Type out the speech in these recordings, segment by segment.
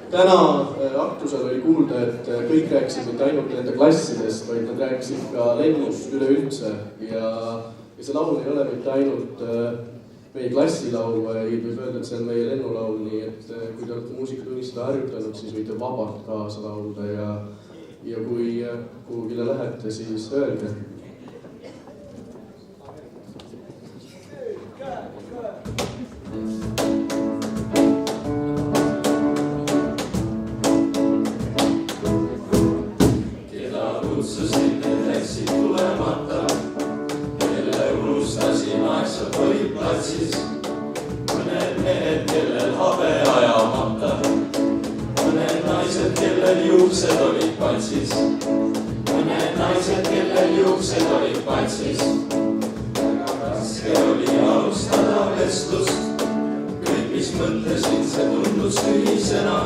Täna aktusel oli kuulda, et kõik rääkisid mitte ainult nende klassidest, vaid nad rääkisid ka lennust üleüldse ja see laul ei ole mitte ainult meie klassilaul, vaid võib öelda, et see on meie lennulaul, nii et kui te olete muusikatunnis seda harjutanud, siis võite vabalt kaasa laulda ja kui kuhugile lähete, siis öelge. Mõned mehed, kellel habe ajamata, mõned naised, kellel juuksed olid patsis, mõned naised, kellel juuksed olid patsis. Väga raske oli alustada vestlust, kõik, mis mõtlesin, see tundus tühisena.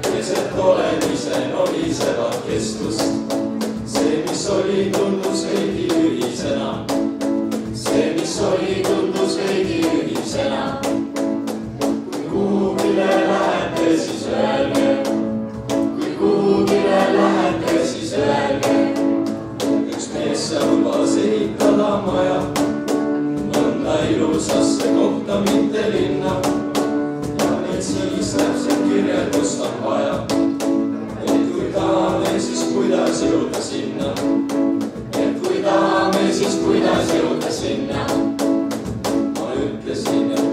Keset olemise nolisevat kestlust, see, mis oli, tundus veidi ühisena. See, mis oli, tundus veidi ühisena. Kui kuhugile lähete, siis öelge. Kui kuhugile lähete, siis öelge. Üks mees seal lubas ehitada maja, mõnda ilusasse kohta, mitte linna. Ja meil siis täpselt kirjeldust on vaja. Et kui tahame, siis kuidas jõuda sinna. Et kui tahame, siis kuidas jõuda sinna. Ma ütlesin, et